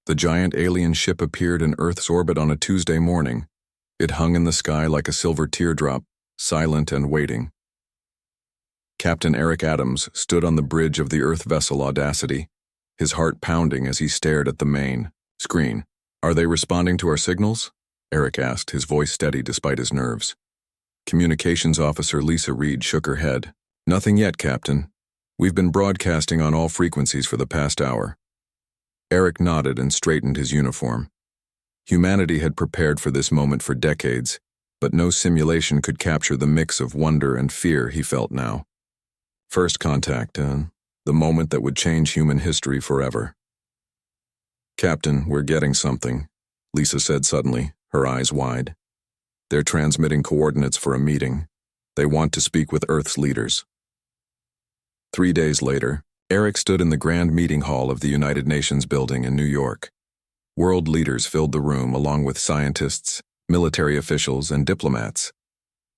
The giant alien ship appeared in Earth's orbit on a Tuesday morning. It hung in the sky like a silver teardrop, silent and waiting. Captain Eric Adams stood on the bridge of the Earth vessel Audacity, his heart pounding as he stared at the main screen. "Are they responding to our signals?" Eric asked, his voice steady despite his nerves. Communications Officer Lisa Reed shook her head. "Nothing yet, Captain. We've been broadcasting on all frequencies for the past hour." Eric nodded and straightened his uniform. Humanity had prepared for this moment for decades, but no simulation could capture the mix of wonder and fear he felt now. First contact, the moment that would change human history forever. "Captain, we're getting something," Lisa said suddenly, her eyes wide. "They're transmitting coordinates for a meeting. They want to speak with Earth's leaders." 3 days later, Eric stood in the Grand Meeting Hall of the United Nations building in New York. World leaders filled the room along with scientists, military officials, and diplomats.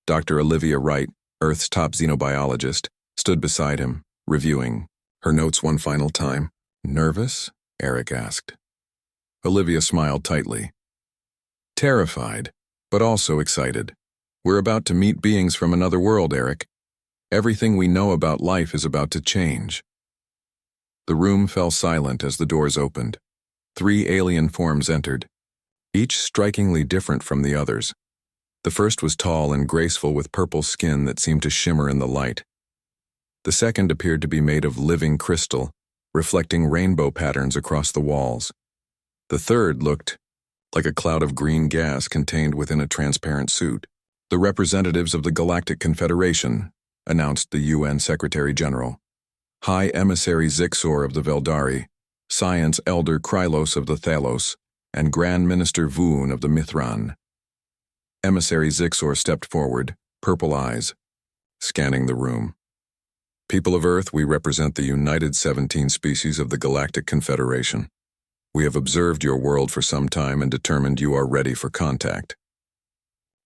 Dr. Olivia Wright, Earth's top xenobiologist, stood beside him, reviewing her notes one final time. "Nervous?" Eric asked. Olivia smiled tightly. "Terrified, but also excited. We're about to meet beings from another world, Eric. Everything we know about life is about to change." The room fell silent as the doors opened. 3 alien forms entered, each strikingly different from the others. The first was tall and graceful with purple skin that seemed to shimmer in the light. The second appeared to be made of living crystal, reflecting rainbow patterns across the walls. The third looked like a cloud of green gas contained within a transparent suit. "The representatives of the Galactic Confederation," announced the UN Secretary General. "High Emissary Zixor of the Veldari, Science Elder Krylos of the Thalos, and Grand Minister Voon of the Mithran." Emissary Zixor stepped forward, purple eyes, scanning the room. "People of Earth, we represent the United 17 species of the Galactic Confederation. We have observed your world for some time and determined you are ready for contact."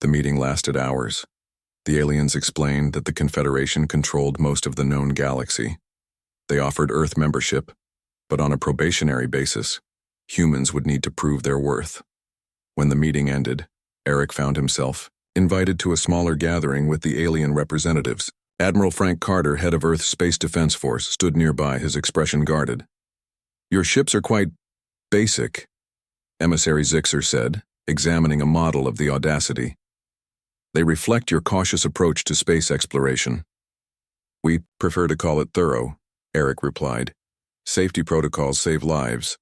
The meeting lasted hours. The aliens explained that the Confederation controlled most of the known galaxy. They offered Earth membership, but on a probationary basis, humans would need to prove their worth. When the meeting ended, Eric found himself invited to a smaller gathering with the alien representatives. Admiral Frank Carter, head of Earth's Space Defense Force, stood nearby, his expression guarded. "Your ships are quite basic," Emissary Zixor said, examining a model of the Audacity. "They reflect your cautious approach to space exploration." "We prefer to call it thorough," Eric replied. "Safety protocols save lives."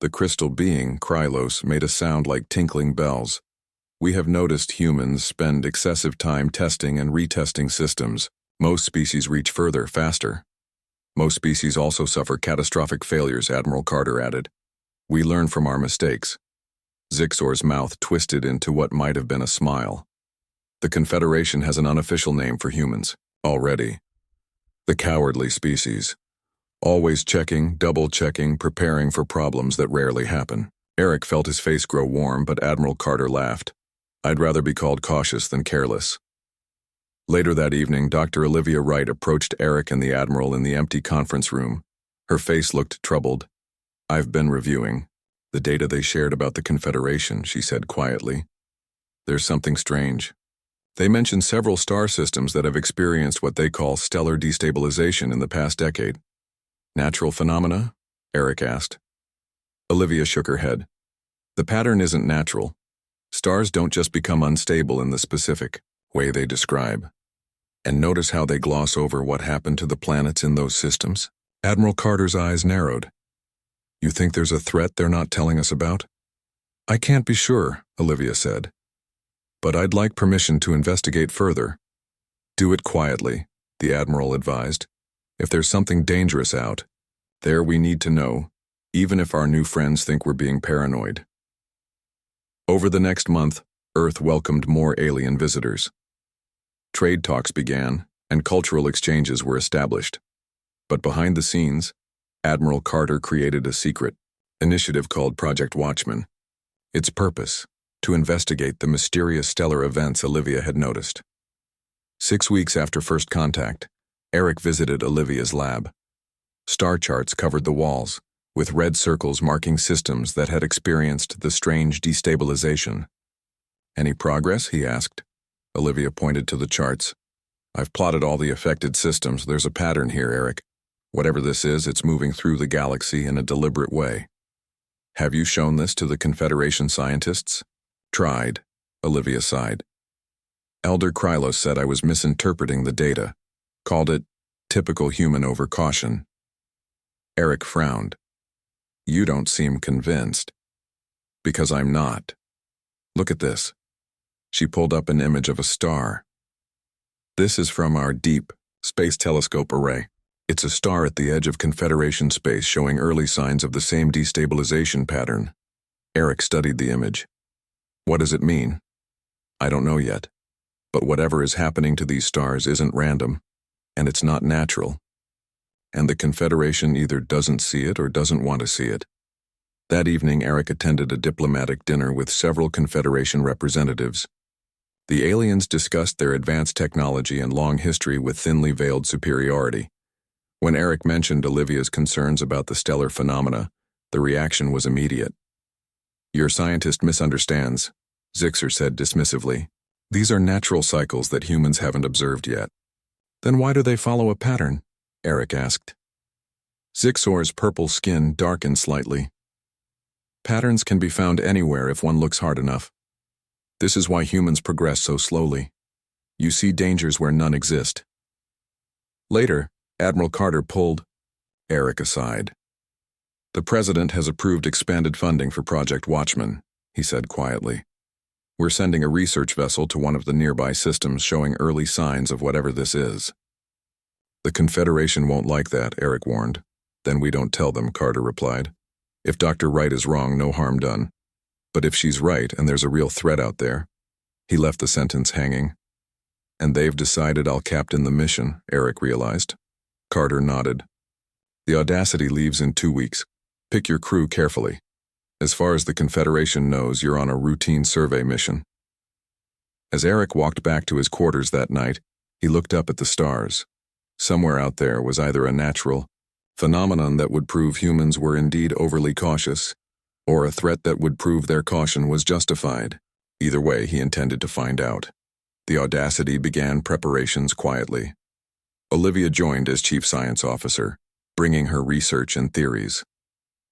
The crystal being, Krylos, made a sound like tinkling bells. "We have noticed humans spend excessive time testing and retesting systems. Most species reach further, faster. Most species also suffer catastrophic failures," Admiral Carter added. "We learn from our mistakes." Zixor's mouth twisted into what might have been a smile. "The Confederation has an unofficial name for humans, already. The cowardly species. Always checking, double-checking, preparing for problems that rarely happen." Eric felt his face grow warm, but Admiral Carter laughed. "I'd rather be called cautious than careless." Later that evening, Dr. Olivia Wright approached Eric and the Admiral in the empty conference room. Her face looked troubled. "I've been reviewing the data they shared about the Confederation," she said quietly. "There's something strange. They mention several star systems that have experienced what they call stellar destabilization in the past decade." "Natural phenomena?" Eric asked. Olivia shook her head. "The pattern isn't natural. Stars don't just become unstable in the specific way they describe. And notice how they gloss over what happened to the planets in those systems?" Admiral Carter's eyes narrowed. "You think there's a threat they're not telling us about?" "I can't be sure," Olivia said. "But I'd like permission to investigate further." "Do it quietly," the Admiral advised. "If there's something dangerous out there, we need to know, even if our new friends think we're being paranoid." Over the next month, Earth welcomed more alien visitors. Trade talks began, and cultural exchanges were established. But behind the scenes, Admiral Carter created a secret initiative called Project Watchman. Its purpose, to investigate the mysterious stellar events Olivia had noticed. 6 weeks after first contact, Eric visited Olivia's lab. Star charts covered the walls, with red circles marking systems that had experienced the strange destabilization. "Any progress?" he asked. Olivia pointed to the charts. "I've plotted all the affected systems. There's a pattern here, Eric. Whatever this is, it's moving through the galaxy in a deliberate way." "Have you shown this to the Confederation scientists?" "Tried," Olivia sighed. "Elder Krylos said I was misinterpreting the data, called it typical human overcaution." Eric frowned. "You don't seem convinced." "Because I'm not. Look at this." She pulled up an image of a star. "This is from our Deep Space Telescope array. It's a star at the edge of Confederation space showing early signs of the same destabilization pattern." Eric studied the image. "What does it mean?" "I don't know yet. But whatever is happening to these stars isn't random, and it's not natural. And the Confederation either doesn't see it or doesn't want to see it." That evening, Eric attended a diplomatic dinner with several Confederation representatives. The aliens discussed their advanced technology and long history with thinly veiled superiority. When Eric mentioned Olivia's concerns about the stellar phenomena, the reaction was immediate. "Your scientist misunderstands," Zixer said dismissively. "These are natural cycles that humans haven't observed yet." "Then why do they follow a pattern?" Eric asked. Zixor's purple skin darkened slightly. "Patterns can be found anywhere if one looks hard enough. This is why humans progress so slowly. You see dangers where none exist." Later, Admiral Carter pulled Eric aside. "The President has approved expanded funding for Project Watchman," he said quietly. "We're sending a research vessel to one of the nearby systems showing early signs of whatever this is." "The Confederation won't like that," Eric warned. "Then we don't tell them," Carter replied. "If Dr. Wright is wrong, no harm done. But if she's right and there's a real threat out there—" He left the sentence hanging. "And they've decided I'll captain the mission," Eric realized. Carter nodded. "The Audacity leaves in 2 weeks. Pick your crew carefully. As far as the Confederation knows, you're on a routine survey mission." As Eric walked back to his quarters that night, he looked up at the stars. Somewhere out there was either a natural phenomenon that would prove humans were indeed overly cautious, or a threat that would prove their caution was justified. Either way, he intended to find out. The Audacity began preparations quietly. Olivia joined as Chief Science Officer, bringing her research and theories.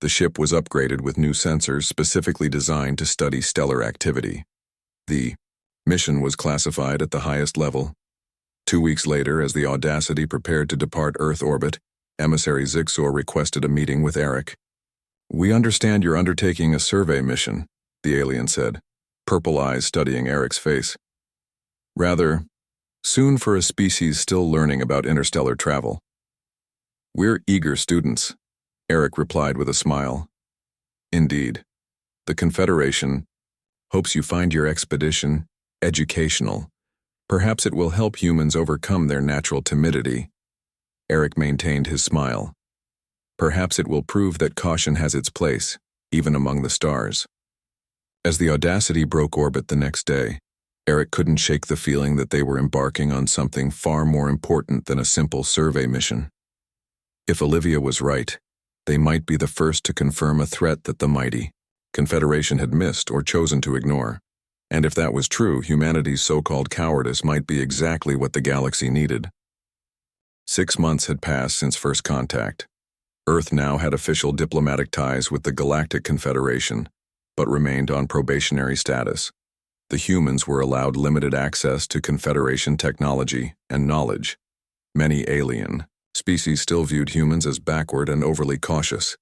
The ship was upgraded with new sensors specifically designed to study stellar activity. The mission was classified at the highest level. 2 weeks later, as the Audacity prepared to depart Earth orbit, Emissary Zixor requested a meeting with Eric. "We understand you're undertaking a survey mission," the alien said, purple eyes studying Eric's face. "Rather soon for a species still learning about interstellar travel." "We're eager students," Eric replied with a smile. "Indeed. The Confederation hopes you find your expedition educational. Perhaps it will help humans overcome their natural timidity." Eric maintained his smile. "Perhaps it will prove that caution has its place, even among the stars." As the Audacity broke orbit the next day, Eric couldn't shake the feeling that they were embarking on something far more important than a simple survey mission. If Olivia was right, they might be the first to confirm a threat that the mighty Confederation had missed or chosen to ignore. And if that was true, humanity's so-called cowardice might be exactly what the galaxy needed. 6 months had passed since first contact. Earth now had official diplomatic ties with the Galactic Confederation, but remained on probationary status. The humans were allowed limited access to Confederation technology and knowledge. Many alien species still viewed humans as backward and overly cautious.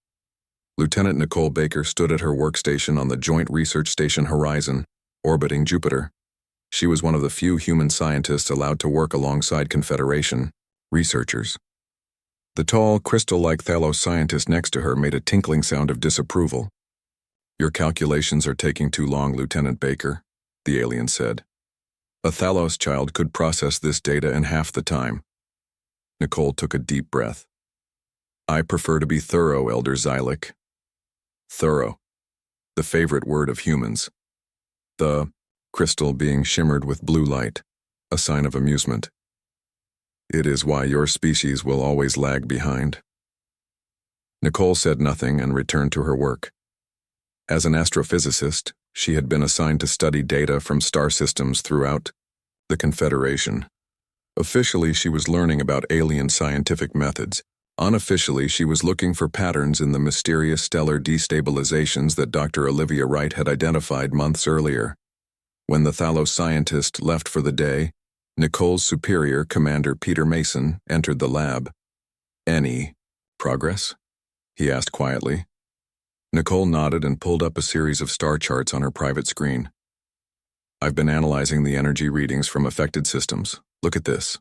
Lieutenant Nicole Baker stood at her workstation on the Joint Research Station Horizon, orbiting Jupiter. She was one of the few human scientists allowed to work alongside Confederation researchers. The tall, crystal-like Thalos scientist next to her made a tinkling sound of disapproval. "Your calculations are taking too long, Lieutenant Baker," the alien said. "A Thalos child could process this data in half the time." Nicole took a deep breath. "I prefer to be thorough, Elder Zylik." Thorough. The favorite word of humans. The crystal being shimmered with blue light, a sign of amusement. "It is why your species will always lag behind." Nicole said nothing and returned to her work. As an astrophysicist, she had been assigned to study data from star systems throughout the Confederation. Officially, she was learning about alien scientific methods. Unofficially, she was looking for patterns in the mysterious stellar destabilizations that Dr. Olivia Wright had identified months earlier. When the Thalos scientist left for the day, Nicole's superior, Commander Peter Mason, entered the lab. "Any progress?" he asked quietly. Nicole nodded and pulled up a series of star charts on her private screen. "I've been analyzing the energy readings from affected systems. Look at this."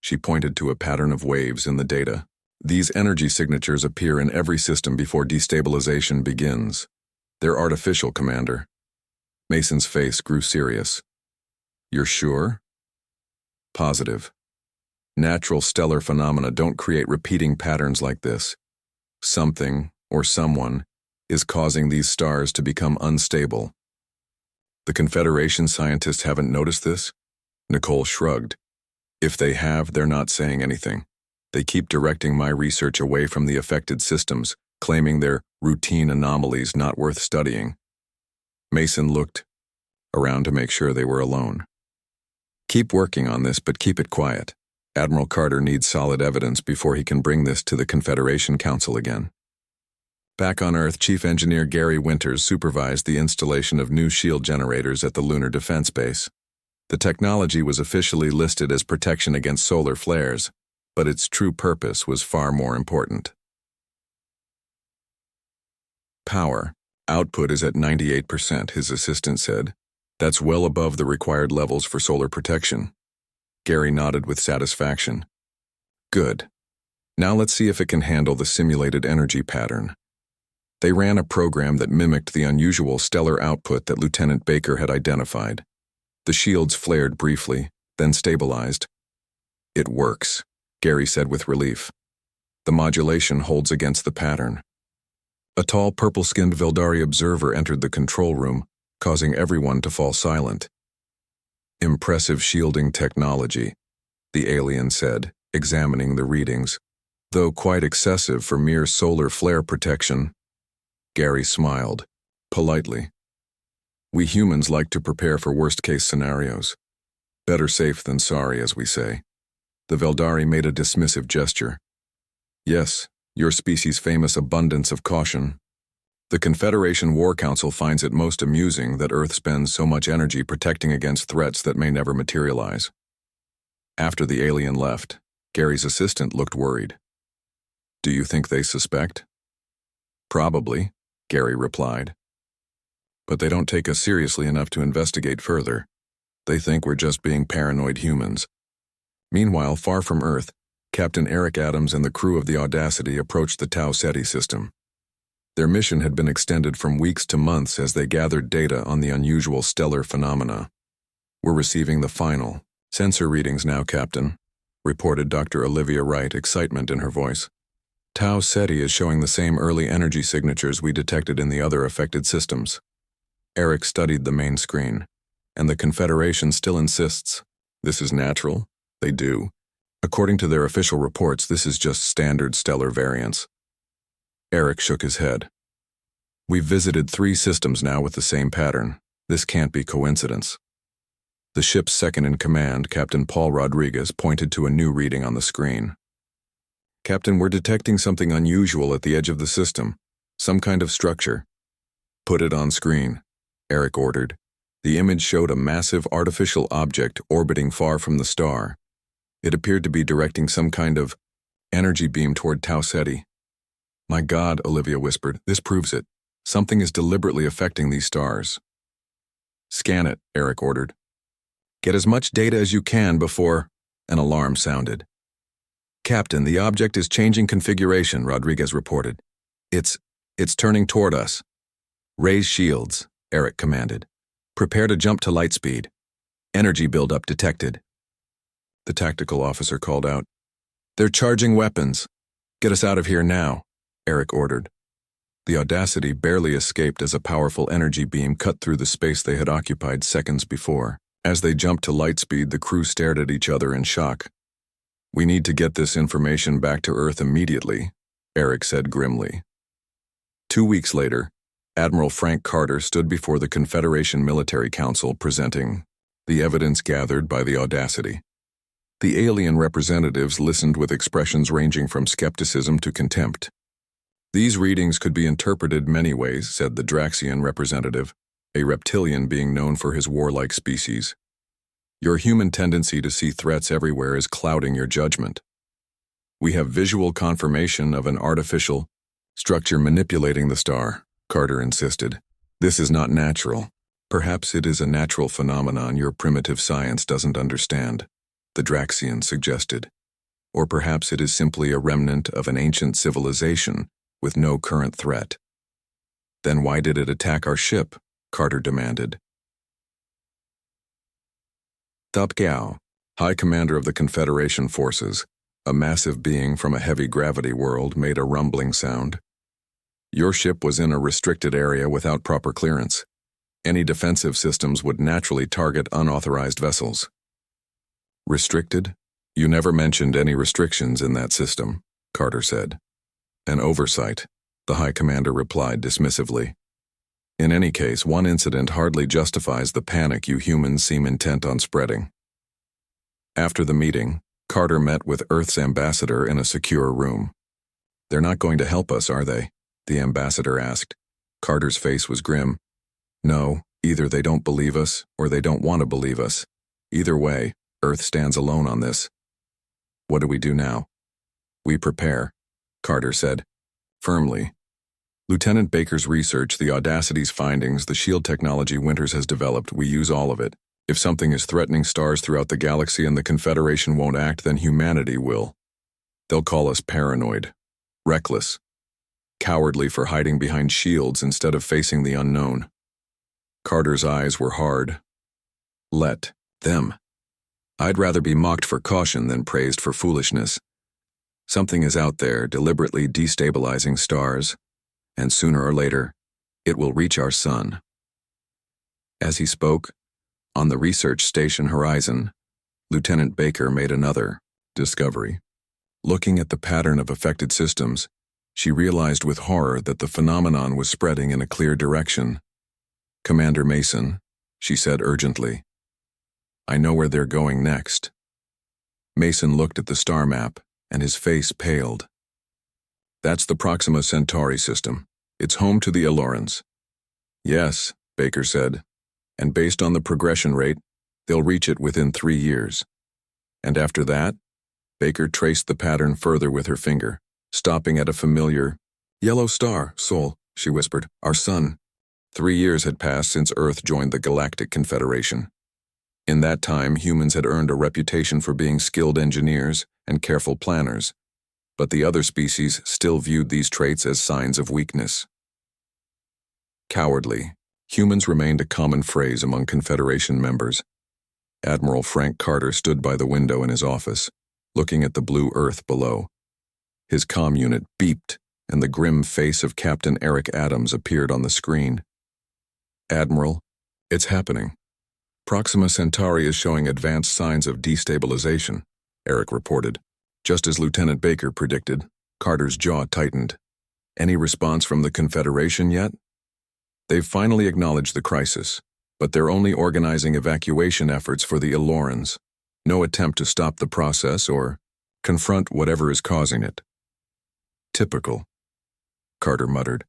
She pointed to a pattern of waves in the data. "These energy signatures appear in every system before destabilization begins. They're artificial, Commander." Mason's face grew serious. "You're sure?" "Positive. Natural stellar phenomena don't create repeating patterns like this. Something, or someone, is causing these stars to become unstable." "The Confederation scientists haven't noticed this?" Nicole shrugged. "If they have, they're not saying anything. They keep directing my research away from the affected systems, claiming they're routine anomalies not worth studying." Mason looked around to make sure they were alone. "Keep working on this, but keep it quiet. Admiral Carter needs solid evidence before he can bring this to the Confederation Council again." Back on Earth, Chief Engineer Gary Winters supervised the installation of new shield generators at the Lunar Defense Base. The technology was officially listed as protection against solar flares, but its true purpose was far more important. "Power output is at 98%, his assistant said. "That's well above the required levels for solar protection." Gary nodded with satisfaction. "Good. Now let's see if it can handle the simulated energy pattern." They ran a program that mimicked the unusual stellar output that Lieutenant Baker had identified. The shields flared briefly, then stabilized. "It works," Gary said with relief. "The modulation holds against the pattern." A tall, purple-skinned Veldari observer entered the control room, causing everyone to fall silent. "Impressive shielding technology," the alien said, examining the readings, "though quite excessive for mere solar flare protection." Gary smiled, politely. "We humans like to prepare for worst-case scenarios. Better safe than sorry, as we say." The Veldari made a dismissive gesture. "Yes, your species' famous abundance of caution. The Confederation War Council finds it most amusing that Earth spends so much energy protecting against threats that may never materialize." After the alien left, Gary's assistant looked worried. "Do you think they suspect?" "Probably," Gary replied. "But they don't take us seriously enough to investigate further. They think we're just being paranoid humans." Meanwhile, far from Earth, Captain Eric Adams and the crew of the Audacity approached the Tau Ceti system. Their mission had been extended from weeks to months as they gathered data on the unusual stellar phenomena. "We're receiving the final sensor readings now, Captain," reported Dr. Olivia Wright, excitement in her voice. "Tau Ceti is showing the same early energy signatures we detected in the other affected systems." Eric studied the main screen. "And the Confederation still insists this is natural?" "They do. According to their official reports, this is just standard stellar variance." Eric shook his head. "We've visited 3 systems now with the same pattern. This can't be coincidence." The ship's second-in-command, Captain Paul Rodriguez, pointed to a new reading on the screen. "Captain, we're detecting something unusual at the edge of the system. Some kind of structure." "Put it on screen," Eric ordered. The image showed a massive artificial object orbiting far from the star. It appeared to be directing some kind of energy beam toward Tau Ceti. "My God," Olivia whispered, "this proves it. Something is deliberately affecting these stars." "Scan it," Eric ordered. "Get as much data as you can before—" An alarm sounded. "Captain, the object is changing configuration," Rodriguez reported. It's turning toward us." "Raise shields," Eric commanded. "Prepare to jump to light speed. Energy buildup detected." The tactical officer called out. "They're charging weapons. Get us out of here now," Eric ordered. The Audacity barely escaped as a powerful energy beam cut through the space they had occupied seconds before. As they jumped to light speed, the crew stared at each other in shock. "We need to get this information back to Earth immediately," Eric said grimly. 2 weeks later, Admiral Frank Carter stood before the Confederation Military Council presenting the evidence gathered by the Audacity. The alien representatives listened with expressions ranging from skepticism to contempt. These readings could be interpreted many ways, said the Draxian representative, a reptilian being known for his warlike species. Your human tendency to see threats everywhere is clouding your judgment. We have visual confirmation of an artificial structure manipulating the star, Carter insisted. This is not natural. Perhaps it is a natural phenomenon your primitive science doesn't understand, the Draxian suggested. Or perhaps it is simply a remnant of an ancient civilization with no current threat. Then why did it attack our ship? Carter demanded. Top Gao, High Commander of the Confederation Forces, a massive being from a heavy gravity world, made a rumbling sound. Your ship was in a restricted area without proper clearance. Any defensive systems would naturally target unauthorized vessels. Restricted? You never mentioned any restrictions in that system, Carter said. An oversight, the High Commander replied dismissively. In any case, one incident hardly justifies the panic you humans seem intent on spreading. After the meeting, Carter met with Earth's ambassador in a secure room. They're not going to help us, are they? The ambassador asked. Carter's face was grim. No, either they don't believe us or they don't want to believe us. Either way, Earth stands alone on this. What do we do now? We prepare, Carter said, firmly. Lieutenant Baker's research, the Audacity's findings, the shield technology Winters has developed, we use all of it. If something is threatening stars throughout the galaxy and the Confederation won't act, then humanity will. They'll call us paranoid, reckless, cowardly for hiding behind shields instead of facing the unknown. Carter's eyes were hard. Let them. I'd rather be mocked for caution than praised for foolishness. Something is out there deliberately destabilizing stars, and sooner or later, it will reach our sun. As he spoke, on the research station horizon, Lieutenant Baker made another discovery. Looking at the pattern of affected systems, she realized with horror that the phenomenon was spreading in a clear direction. Commander Mason, she said urgently. I know where they're going next. Mason looked at the star map, and his face paled. That's the Proxima Centauri system. It's home to the Alorans. Yes, Baker said, and based on the progression rate, they'll reach it within 3 years. And after that, Baker traced the pattern further with her finger, stopping at a familiar yellow star, Sol, she whispered, our sun. 3 years had passed since Earth joined the Galactic Confederation. In that time, humans had earned a reputation for being skilled engineers and careful planners, but the other species still viewed these traits as signs of weakness. Cowardly, humans remained a common phrase among Confederation members. Admiral Frank Carter stood by the window in his office, looking at the blue Earth below. His comm unit beeped, and the grim face of Captain Eric Adams appeared on the screen. Admiral, it's happening. Proxima Centauri is showing advanced signs of destabilization, Eric reported. Just as Lieutenant Baker predicted, Carter's jaw tightened. Any response from the Confederation yet? They've finally acknowledged the crisis, but they're only organizing evacuation efforts for the Alorans. No attempt to stop the process or confront whatever is causing it. Typical, Carter muttered.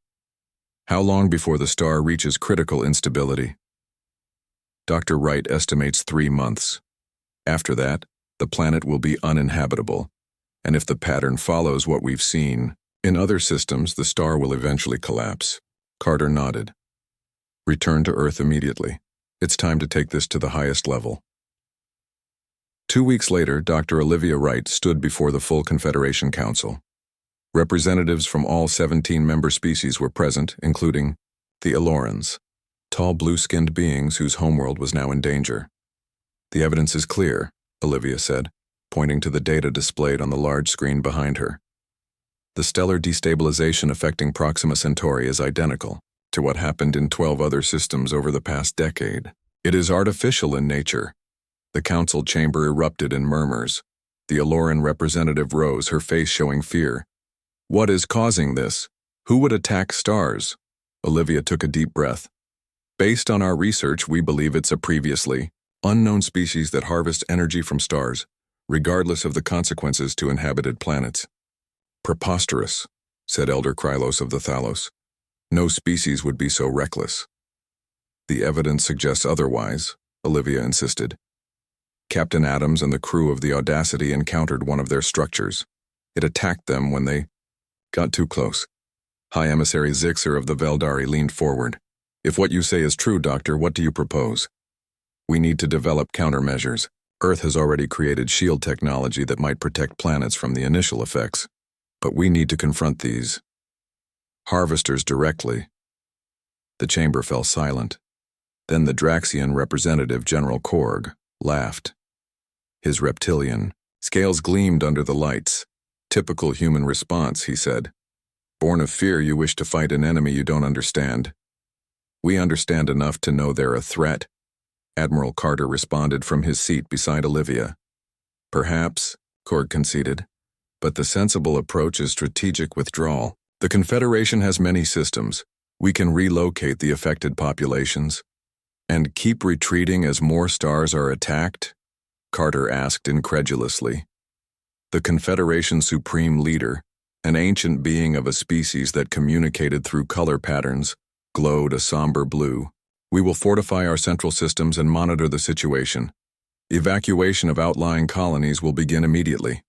How long before the star reaches critical instability? Dr. Wright estimates 3 months. After that, the planet will be uninhabitable, and if the pattern follows what we've seen in other systems, the star will eventually collapse. Carter nodded. Return to Earth immediately. It's time to take this to the highest level. 2 weeks later, Dr. Olivia Wright stood before the full Confederation Council. Representatives from all 17 member species were present, including the Alorans, tall blue-skinned beings whose homeworld was now in danger. The evidence is clear, Olivia said, pointing to the data displayed on the large screen behind her. The stellar destabilization affecting Proxima Centauri is identical to what happened in 12 other systems over the past decade. It is artificial in nature. The council chamber erupted in murmurs. The Aloran representative rose, her face showing fear. What is causing this? Who would attack stars? Olivia took a deep breath. Based on our research, we believe it's a previously unknown species that harvest energy from stars, regardless of the consequences to inhabited planets. Preposterous, said Elder Krylos of the Thalos. No species would be so reckless. The evidence suggests otherwise, Olivia insisted. Captain Adams and the crew of the Audacity encountered one of their structures. It attacked them when they got too close. High Emissary Zixer of the Veldari leaned forward. If what you say is true, Doctor, what do you propose? We need to develop countermeasures. Earth has already created shield technology that might protect planets from the initial effects. But we need to confront these harvesters directly. The chamber fell silent. Then the Draxian representative, General Korg, laughed. His reptilian scales gleamed under the lights. Typical human response, he said. Born of fear, you wish to fight an enemy you don't understand. We understand enough to know they're a threat. Admiral Carter responded from his seat beside Olivia. Perhaps, Korg conceded, but the sensible approach is strategic withdrawal. The Confederation has many systems. We can relocate the affected populations. And keep retreating as more stars are attacked? Carter asked incredulously. The Confederation's supreme leader, an ancient being of a species that communicated through color patterns, glowed a somber blue. We will fortify our central systems and monitor the situation. Evacuation of outlying colonies will begin immediately.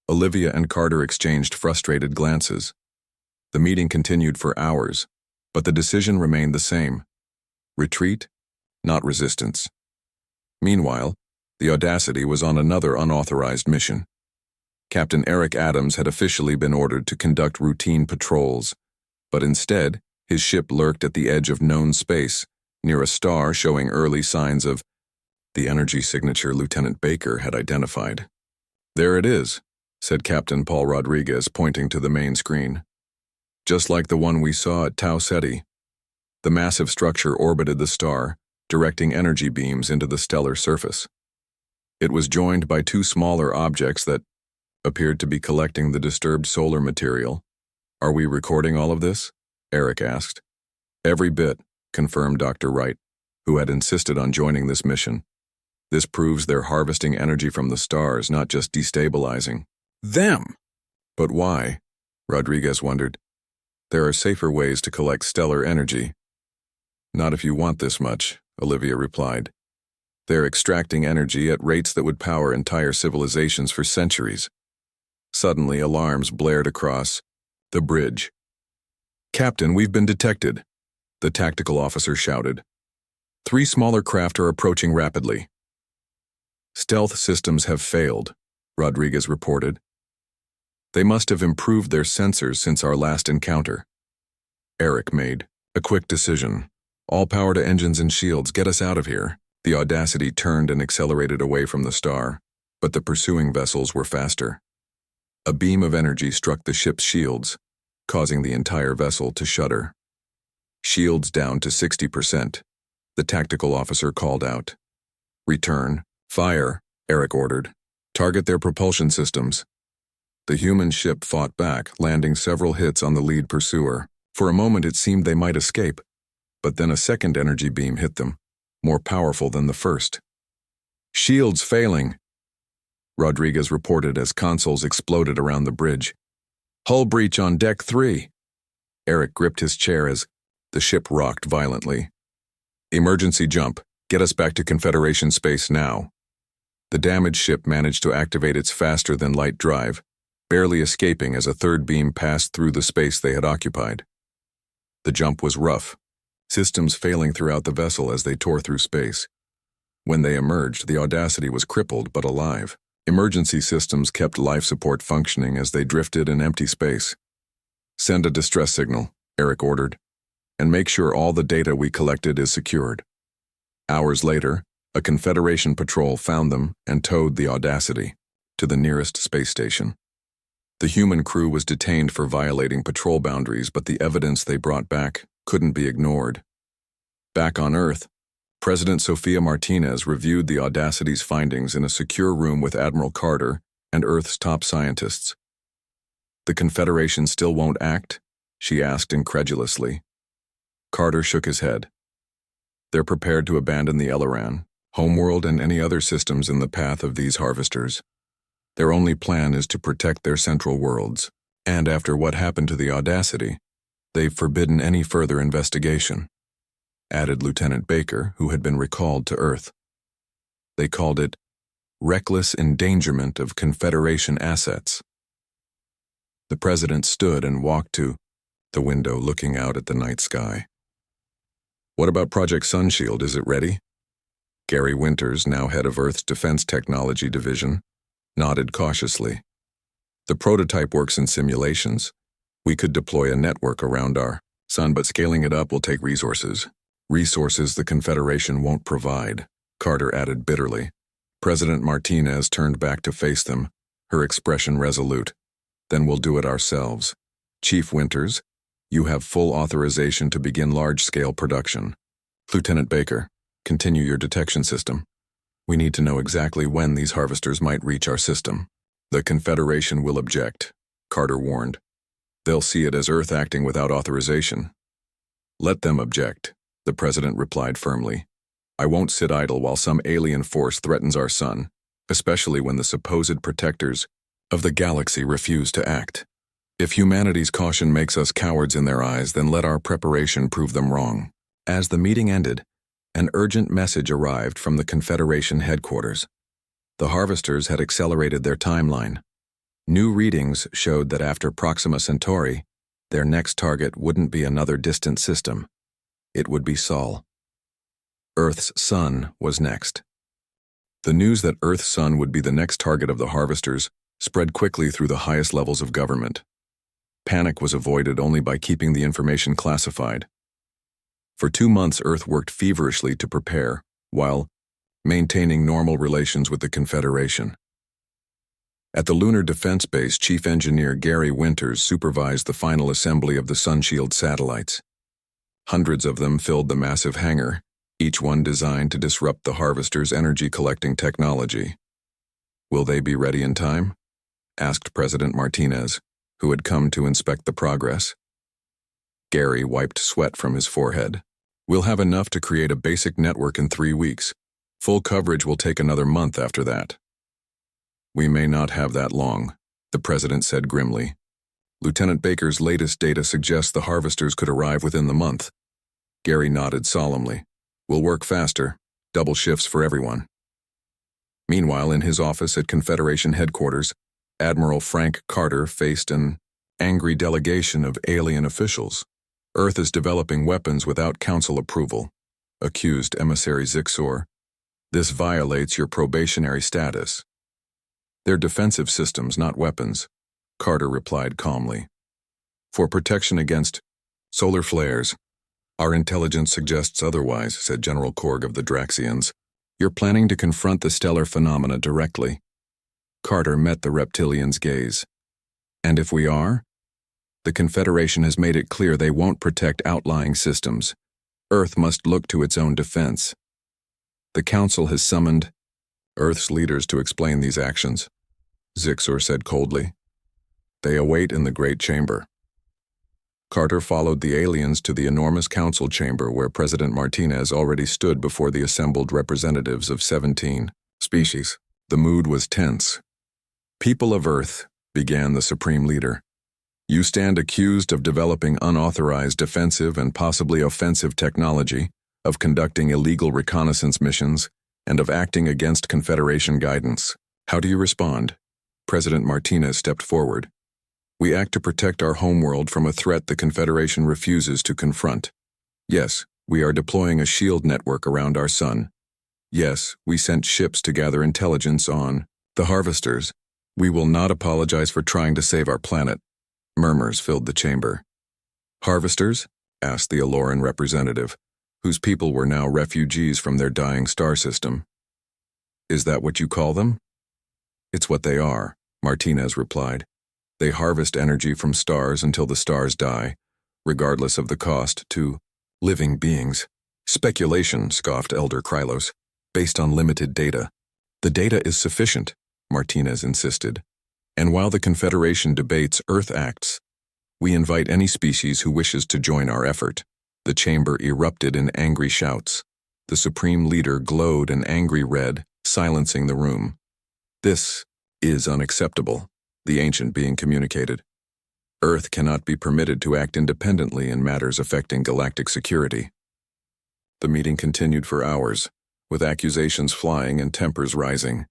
Olivia and Carter exchanged frustrated glances. The meeting continued for hours, but the decision remained the same. Retreat, not resistance. Meanwhile, the Audacity was on another unauthorized mission. Captain Eric Adams had officially been ordered to conduct routine patrols, but instead, his ship lurked at the edge of known space, near a star showing early signs of the energy signature Lieutenant Baker had identified. There it is, said Captain Paul Rodriguez, pointing to the main screen. Just like the one we saw at Tau Ceti. The massive structure orbited the star, directing energy beams into the stellar surface. It was joined by two smaller objects that appeared to be collecting the disturbed solar material. Are we recording all of this? Eric asked. Every bit, confirmed Dr. Wright, who had insisted on joining this mission. This proves they're harvesting energy from the stars, not just destabilizing them. But why? Rodriguez wondered. There are safer ways to collect stellar energy. Not if you want this much, Olivia replied. They're extracting energy at rates that would power entire civilizations for centuries. Suddenly, alarms blared across the bridge. Captain, we've been detected, the tactical officer shouted. 3 smaller craft are approaching rapidly. Stealth systems have failed, Rodriguez reported. They must have improved their sensors since our last encounter. Eric made a quick decision. All power to engines and shields, get us out of here. The Audacity turned and accelerated away from the star, but the pursuing vessels were faster. A beam of energy struck the ship's shields, causing the entire vessel to shudder. Shields down to 60%, the tactical officer called out. Return, fire, Eric ordered. Target their propulsion systems. The human ship fought back, landing several hits on the lead pursuer. For a moment it seemed they might escape, but then a second energy beam hit them, more powerful than the first. Shields failing, Rodriguez reported as consoles exploded around the bridge. Hull breach on deck 3. Eric gripped his chair as the ship rocked violently. Emergency jump. Get us back to Confederation space now. The damaged ship managed to activate its faster-than-light drive, barely escaping as a third beam passed through the space they had occupied. The jump was rough, systems failing throughout the vessel as they tore through space. When they emerged, the Audacity was crippled but alive. Emergency systems kept life support functioning as they drifted in empty space. Send a distress signal, Eric ordered, and make sure all the data we collected is secured. Hours later, a Confederation patrol found them and towed the Audacity to the nearest space station. The human crew was detained for violating patrol boundaries, but the evidence they brought back couldn't be ignored. Back on Earth, President Sofia Martinez reviewed the Audacity's findings in a secure room with Admiral Carter and Earth's top scientists. The Confederation still won't act? She asked incredulously. Carter shook his head. They're prepared to abandon the Eleran, homeworld, and any other systems in the path of these harvesters. Their only plan is to protect their central worlds, and after what happened to the Audacity, they've forbidden any further investigation, added Lieutenant Baker, who had been recalled to Earth. They called it reckless endangerment of Confederation assets. The President stood and walked to the window looking out at the night sky. What about Project Sunshield? Is it ready? Gary Winters, now head of Earth's Defense Technology Division, nodded cautiously. The prototype works in simulations. We could deploy a network around our sun, but scaling it up will take resources. Resources the Confederation won't provide, Carter added bitterly. President Martinez turned back to face them, her expression resolute. Then we'll do it ourselves. Chief Winters, you have full authorization to begin large-scale production. Lieutenant Baker, continue your detection system. We need to know exactly when these harvesters might reach our system. The Confederation will object, Carter warned. They'll see it as Earth acting without authorization. Let them object, the President replied firmly. I won't sit idle while some alien force threatens our sun, especially when the supposed protectors of the galaxy refuse to act. If humanity's caution makes us cowards in their eyes, then let our preparation prove them wrong. As the meeting ended, an urgent message arrived from the Confederation headquarters. The harvesters had accelerated their timeline. New readings showed that after Proxima Centauri, their next target wouldn't be another distant system. It would be Sol. Earth's sun was next. The news that Earth's sun would be the next target of the harvesters spread quickly through the highest levels of government. Panic was avoided only by keeping the information classified. For 2 months, Earth worked feverishly to prepare, while maintaining normal relations with the Confederation. At the Lunar Defense Base, Chief Engineer Gary Winters supervised the final assembly of the Sunshield satellites. Hundreds of them filled the massive hangar, each one designed to disrupt the harvesters' energy-collecting technology. Will they be ready in time? Asked President Martinez, who had come to inspect the progress. Gary wiped sweat from his forehead. We'll have enough to create a basic network in 3 weeks. Full coverage will take another month after that. We may not have that long, the President said grimly. Lieutenant Baker's latest data suggests the harvesters could arrive within the month. Gary nodded solemnly. We'll work faster, double shifts for everyone. Meanwhile, in his office at Confederation headquarters, Admiral Frank Carter faced an angry delegation of alien officials. Earth is developing weapons without council approval, accused Emissary Zixor. This violates your probationary status. They're defensive systems, not weapons, Carter replied calmly. For protection against solar flares. Our intelligence suggests otherwise, said General Korg of the Draxians. You're planning to confront the stellar phenomena directly. Carter met the reptilian's gaze. And if we are? The Confederation has made it clear they won't protect outlying systems. Earth must look to its own defense. The Council has summoned Earth's leaders to explain these actions, Zixor said coldly. They await in the Great Chamber. Carter followed the aliens to the enormous council chamber where President Martinez already stood before the assembled representatives of 17 species. The mood was tense. People of Earth, began the Supreme Leader. You stand accused of developing unauthorized defensive and possibly offensive technology, of conducting illegal reconnaissance missions, and of acting against Confederation guidance. How do you respond? President Martinez stepped forward. We act to protect our homeworld from a threat the Confederation refuses to confront. Yes, we are deploying a shield network around our sun. Yes, we sent ships to gather intelligence on the harvesters. We will not apologize for trying to save our planet. Murmurs filled the chamber. Harvesters? Asked the Aloran representative, whose people were now refugees from their dying star system. Is that what you call them? It's what they are, Martinez replied. They harvest energy from stars until the stars die, regardless of the cost to living beings. Speculation, scoffed Elder Krylos, based on limited data. The data is sufficient, Martinez insisted. And while the Confederation debates, Earth acts. We invite any species who wishes to join our effort. The chamber erupted in angry shouts. The Supreme Leader glowed an angry red, silencing the room. This is unacceptable, the Ancient Being communicated. Earth cannot be permitted to act independently in matters affecting galactic security. The meeting continued for hours, with accusations flying and tempers rising.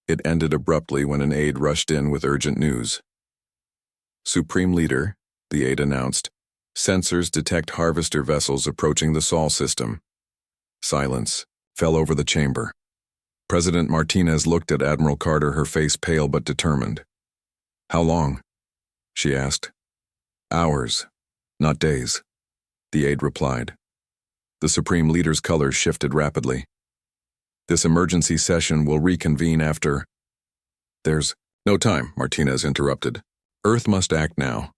It ended abruptly when an aide rushed in with urgent news. Supreme Leader, the aide announced, sensors detect harvester vessels approaching the Sol system. Silence fell over the chamber. President Martinez looked at Admiral Carter, her face pale but determined. How long? She asked. Hours, not days, the aide replied. The Supreme Leader's colors shifted rapidly. This emergency session will reconvene after... There's no time, Martinez interrupted. Earth must act now.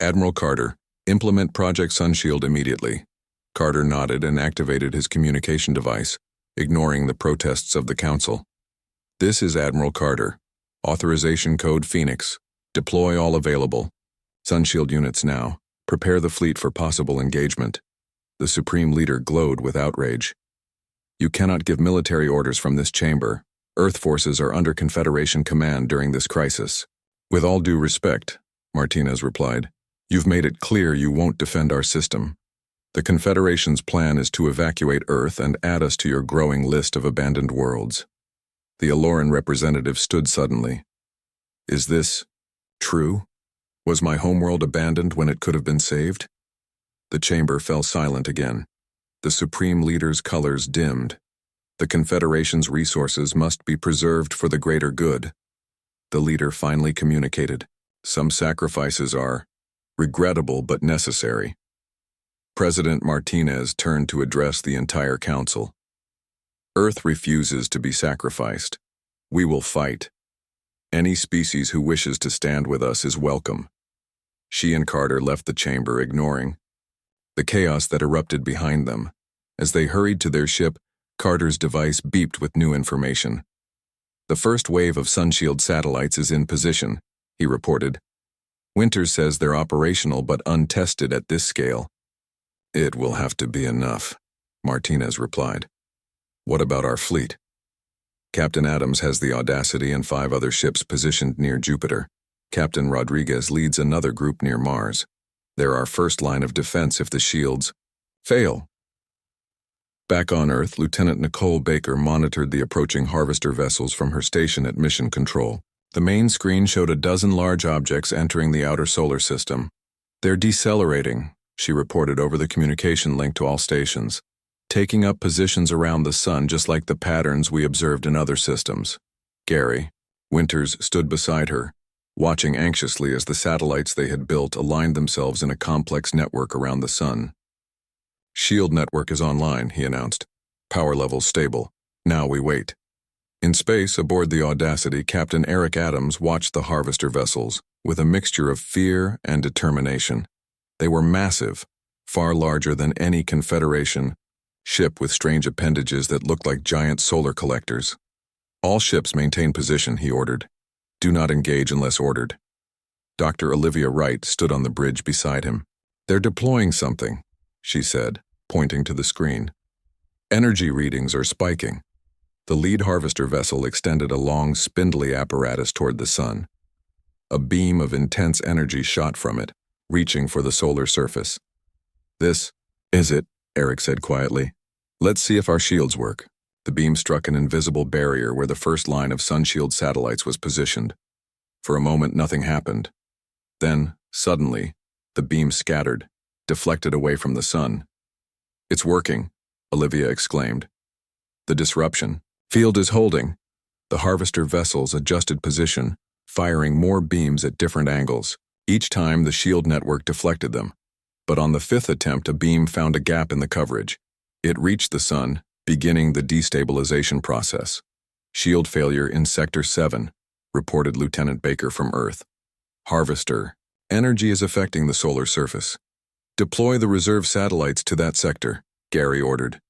Admiral Carter, implement Project Sunshield immediately. Carter nodded and activated his communication device, ignoring the protests of the Council. This is Admiral Carter. Authorization code Phoenix. Deploy all available. Sunshield units now. Prepare the fleet for possible engagement. The Supreme Leader glowed with outrage. You cannot give military orders from this chamber. Earth forces are under Confederation command during this crisis. With all due respect, Martinez replied, you've made it clear you won't defend our system. The Confederation's plan is to evacuate Earth and add us to your growing list of abandoned worlds. The Aloran representative stood suddenly. Is this true? Was my homeworld abandoned when it could have been saved? The chamber fell silent again. The Supreme Leader's colors dimmed. The Confederation's resources must be preserved for the greater good. The leader finally communicated. Some sacrifices are regrettable but necessary. President Martinez turned to address the entire council. Earth refuses to be sacrificed. We will fight. Any species who wishes to stand with us is welcome. She and Carter left the chamber, ignoring the chaos that erupted behind them. As they hurried to their ship, Carter's device beeped with new information. The first wave of Sunshield satellites is in position, he reported. Winters says they're operational but untested at this scale. It will have to be enough, Martinez replied. What about our fleet? Captain Adams has the Audacity and 5 other ships positioned near Jupiter. Captain Rodriguez leads another group near Mars. They're our first line of defense if the shields fail. Back on Earth, Lieutenant Nicole Baker monitored the approaching harvester vessels from her station at Mission Control. The main screen showed a dozen large objects entering the outer solar system. They're decelerating, she reported over the communication link to all stations, taking up positions around the sun just like the patterns we observed in other systems. Gary Winters stood beside her, watching anxiously as the satellites they had built aligned themselves in a complex network around the sun. Shield network is online, he announced. Power levels stable. Now we wait. In space, aboard the Audacity, Captain Eric Adams watched the harvester vessels with a mixture of fear and determination. They were massive, far larger than any Confederation ship with strange appendages that looked like giant solar collectors. All ships maintain position, he ordered. Do not engage unless ordered. Dr. Olivia Wright stood on the bridge beside him. They're deploying something, she said, pointing to the screen. Energy readings are spiking. The lead harvester vessel extended a long, spindly apparatus toward the sun. A beam of intense energy shot from it, reaching for the solar surface. This is it, Eric said quietly. Let's see if our shields work. The beam struck an invisible barrier where the first line of Sunshield satellites was positioned. For a moment, nothing happened. Then, suddenly, the beam scattered, deflected away from the sun. It's working, Olivia exclaimed. The disruption. Field is holding. The harvester vessels adjusted position, firing more beams at different angles. Each time the shield network deflected them. But on the 5th attempt, a beam found a gap in the coverage. It reached the sun, beginning the destabilization process. Shield failure in Sector 7, reported Lieutenant Baker from Earth. Harvester. Energy is affecting the solar surface. Deploy the reserve satellites to that sector, Gary ordered.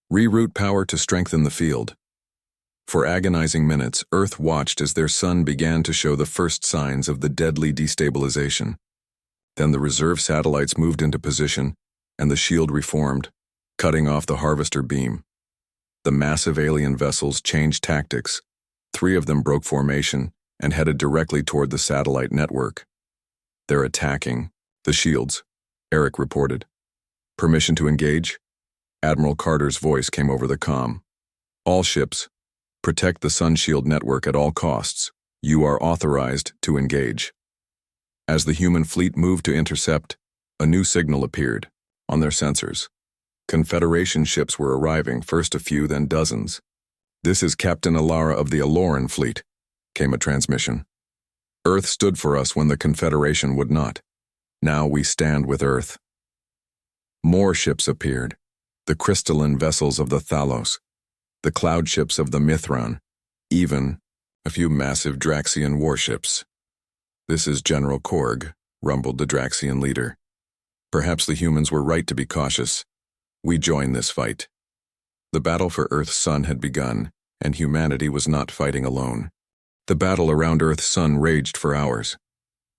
Reroute power to strengthen the field. For agonizing minutes, Earth watched as their sun began to show the first signs of the deadly destabilization. Then the reserve satellites moved into position, and the shield reformed, cutting off the harvester beam. The massive alien vessels changed tactics. 3 of them broke formation and headed directly toward the satellite network. "They're attacking the shields," Eric reported. "Permission to engage?" Admiral Carter's voice came over the comm. "All ships, protect the Sun Shield network at all costs. You are authorized to engage." As the human fleet moved to intercept, a new signal appeared on their sensors. Confederation ships were arriving, first a few, then dozens. "This is Captain Alara of the Aloran fleet," came a transmission. "Earth stood for us when the Confederation would not. Now we stand with Earth." More ships appeared, the crystalline vessels of the Thalos, the cloud ships of the Mithran, even a few massive Draxian warships. "This is General Korg," rumbled the Draxian leader. "Perhaps the humans were right to be cautious. We join this fight." The battle for Earth's sun had begun, and humanity was not fighting alone. The battle around Earth's sun raged for hours.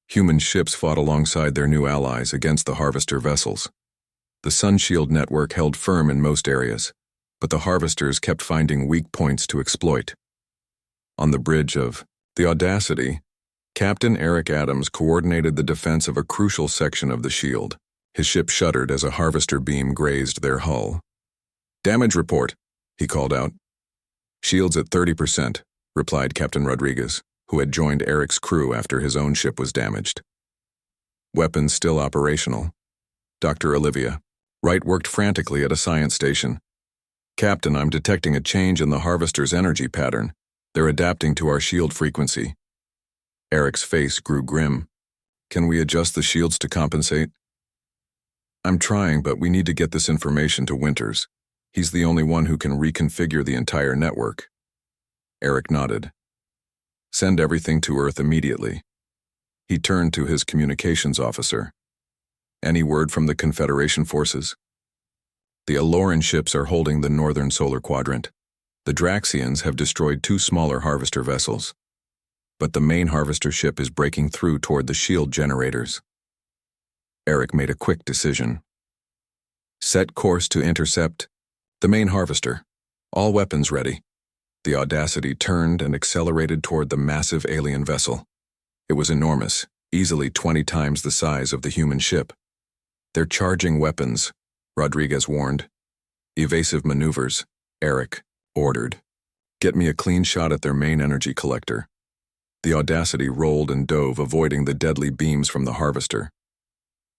Human ships fought alongside their new allies against the harvester vessels. The Sun Shield network held firm in most areas, but the harvesters kept finding weak points to exploit. On the bridge of the Audacity, Captain Eric Adams coordinated the defense of a crucial section of the shield. His ship shuddered as a harvester beam grazed their hull. "Damage report," he called out. "Shields at 30%, replied Captain Rodriguez, who had joined Eric's crew after his own ship was damaged. "Weapons still operational." Dr. Olivia Wright worked frantically at a science station. "Captain, I'm detecting a change in the harvester's energy pattern. They're adapting to our shield frequency." Eric's face grew grim. "Can we adjust the shields to compensate?" "I'm trying, but we need to get this information to Winters. He's the only one who can reconfigure the entire network." Eric nodded. "Send everything to Earth immediately." He turned to his communications officer. "Any word from the Confederation forces?" "The Aloran ships are holding the northern solar quadrant. The Draxians have destroyed 2 smaller harvester vessels. But the main harvester ship is breaking through toward the shield generators." Eric made a quick decision. "Set course to intercept the main harvester. All weapons ready." The Audacity turned and accelerated toward the massive alien vessel. It was enormous, easily 20 times the size of the human ship. "They're charging weapons," Rodriguez warned. "Evasive maneuvers," Eric ordered. "Get me a clean shot at their main energy collector." The Audacity rolled and dove, avoiding the deadly beams from the harvester.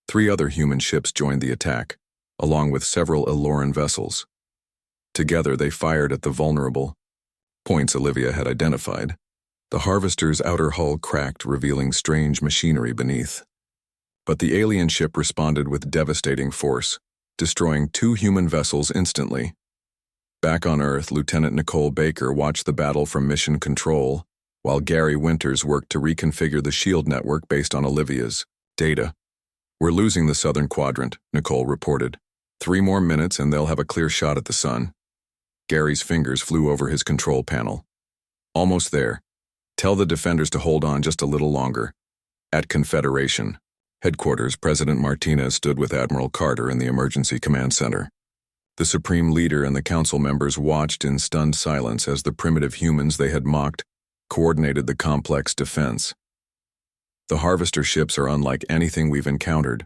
3 other human ships joined the attack, along with several Aloran vessels. Together they fired at the vulnerable points Olivia had identified. The harvester's outer hull cracked, revealing strange machinery beneath. But the alien ship responded with devastating force, destroying 2 human vessels instantly. Back on Earth, Lieutenant Nicole Baker watched the battle from mission control, while Gary Winters worked to reconfigure the shield network based on Olivia's data. "We're losing the southern quadrant," Nicole reported. 3 more minutes and they'll have a clear shot at the sun." Gary's fingers flew over his control panel. "Almost there. Tell the defenders to hold on just a little longer." At Confederation headquarters, President Martinez stood with Admiral Carter in the Emergency Command Center. The Supreme Leader and the Council members watched in stunned silence as the primitive humans they had mocked coordinated the complex defense. "The harvester ships are unlike anything we've encountered,"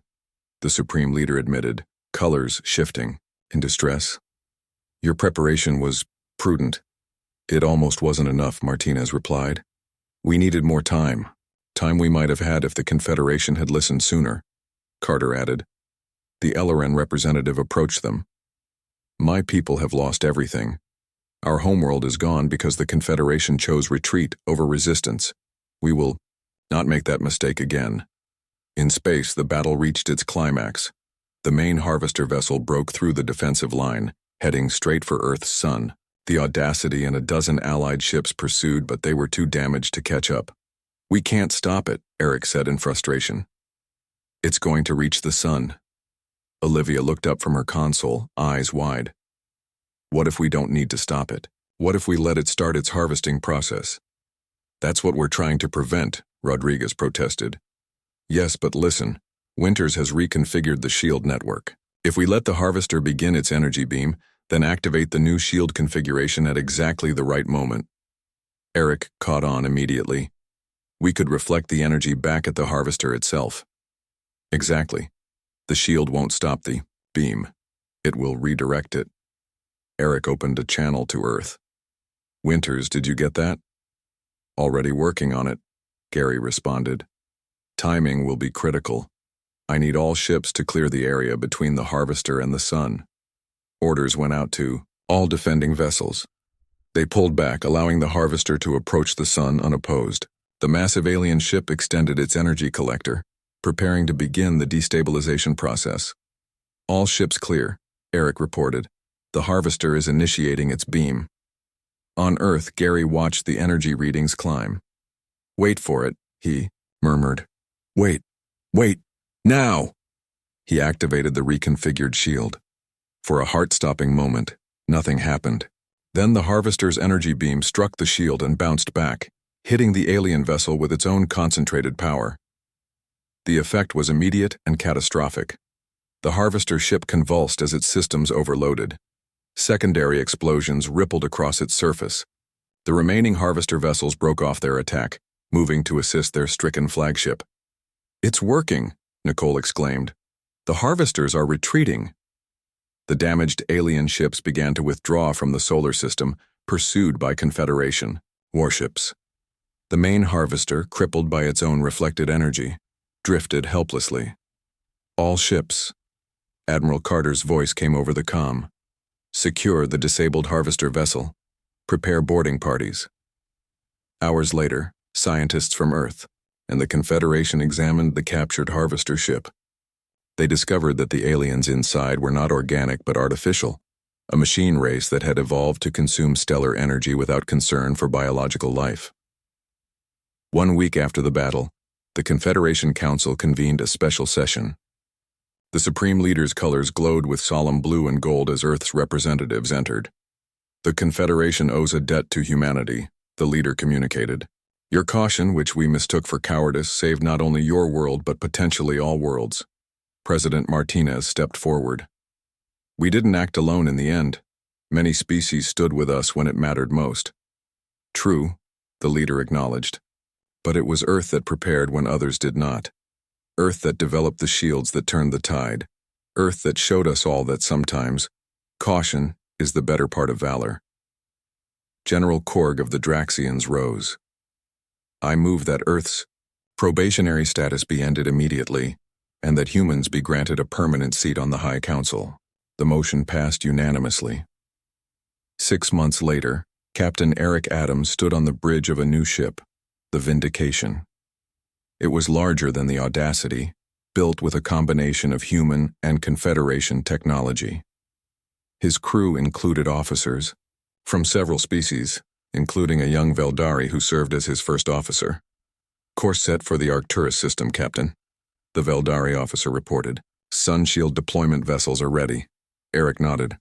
the Supreme Leader admitted, colors shifting. "In distress?" "Your preparation was prudent." "It almost wasn't enough," Martinez replied. "We needed more time. Time we might have had if the Confederation had listened sooner," Carter added. The Aloran representative approached them. "My people have lost everything. Our homeworld is gone because the Confederation chose retreat over resistance. We will not make that mistake again." In space, the battle reached its climax. The main harvester vessel broke through the defensive line, heading straight for Earth's sun. The Audacity and a dozen allied ships pursued, but they were too damaged to catch up. "We can't stop it," Eric said in frustration. "It's going to reach the sun." Olivia looked up from her console, eyes wide. "What if we don't need to stop it? What if we let it start its harvesting process? That's what we're trying to prevent, Rodriguez protested. Yes, but listen, Winters has reconfigured the shield network. If we let the harvester begin its energy beam, then activate the new shield configuration at exactly the right moment. Eric caught on immediately. We could reflect the energy back at the harvester itself. Exactly. The shield won't stop the beam. It will redirect it. Eric opened a channel to Earth. Winters, did you get that? Already working on it, Gary responded. Timing will be critical. I need all ships to clear the area between the harvester and the sun. Orders went out to all defending vessels. They pulled back, allowing the harvester to approach the sun unopposed. The massive alien ship extended its energy collector, preparing to begin the destabilization process. All ships clear, Eric reported. The harvester is initiating its beam. On Earth, Gary watched the energy readings climb. Wait for it, he murmured. Wait, now! He activated the reconfigured shield. For a heart-stopping moment, nothing happened. Then the harvester's energy beam struck the shield and bounced back, hitting the alien vessel with its own concentrated power. The effect was immediate and catastrophic. The harvester ship convulsed as its systems overloaded. Secondary explosions rippled across its surface. The remaining harvester vessels broke off their attack, moving to assist their stricken flagship. It's working, Nicole exclaimed. The harvesters are retreating. The damaged alien ships began to withdraw from the solar system, pursued by Confederation warships. The main harvester, crippled by its own reflected energy, drifted helplessly. All ships. Admiral Carter's voice came over the comm. Secure the disabled harvester vessel. Prepare boarding parties. Hours later, scientists from Earth and the Confederation examined the captured harvester ship. They discovered that the aliens inside were not organic but artificial, a machine race that had evolved to consume stellar energy without concern for biological life. 1 week after the battle, the Confederation Council convened a special session. The Supreme Leader's colors glowed with solemn blue and gold as Earth's representatives entered. The Confederation owes a debt to humanity, the leader communicated. Your caution, which we mistook for cowardice, saved not only your world but potentially all worlds. President Martinez stepped forward. We didn't act alone in the end. Many species stood with us when it mattered most. True, the leader acknowledged. But it was Earth that prepared when others did not. Earth that developed the shields that turned the tide. Earth that showed us all that sometimes caution is the better part of valor. General Korg of the Draxians rose. I move that Earth's probationary status be ended immediately, and that humans be granted a permanent seat on the High Council. The motion passed unanimously. 6 months later, Captain Eric Adams stood on the bridge of a new ship, the Vindication. It was larger than the Audacity, built with a combination of human and Confederation technology. His crew included officers from several species, including a young Veldari who served as his first officer. Course set for the Arcturus system, Captain, the Veldari officer reported. Sunshield deployment vessels are ready. Eric nodded.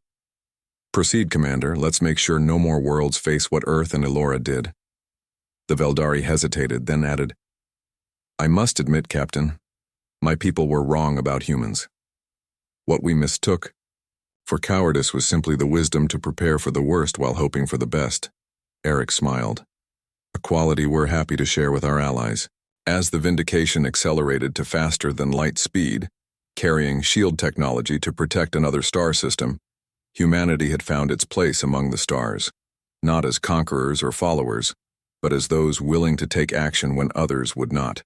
Proceed, Commander. Let's make sure no more worlds face what Earth and Elora did. The Veldari hesitated, then added, I must admit, Captain, my people were wrong about humans. What we mistook for cowardice was simply the wisdom to prepare for the worst while hoping for the best. Eric smiled. A quality we're happy to share with our allies. As the Vindication accelerated to faster than light speed, carrying shield technology to protect another star system, humanity had found its place among the stars, not as conquerors or followers, but as those willing to take action when others would not.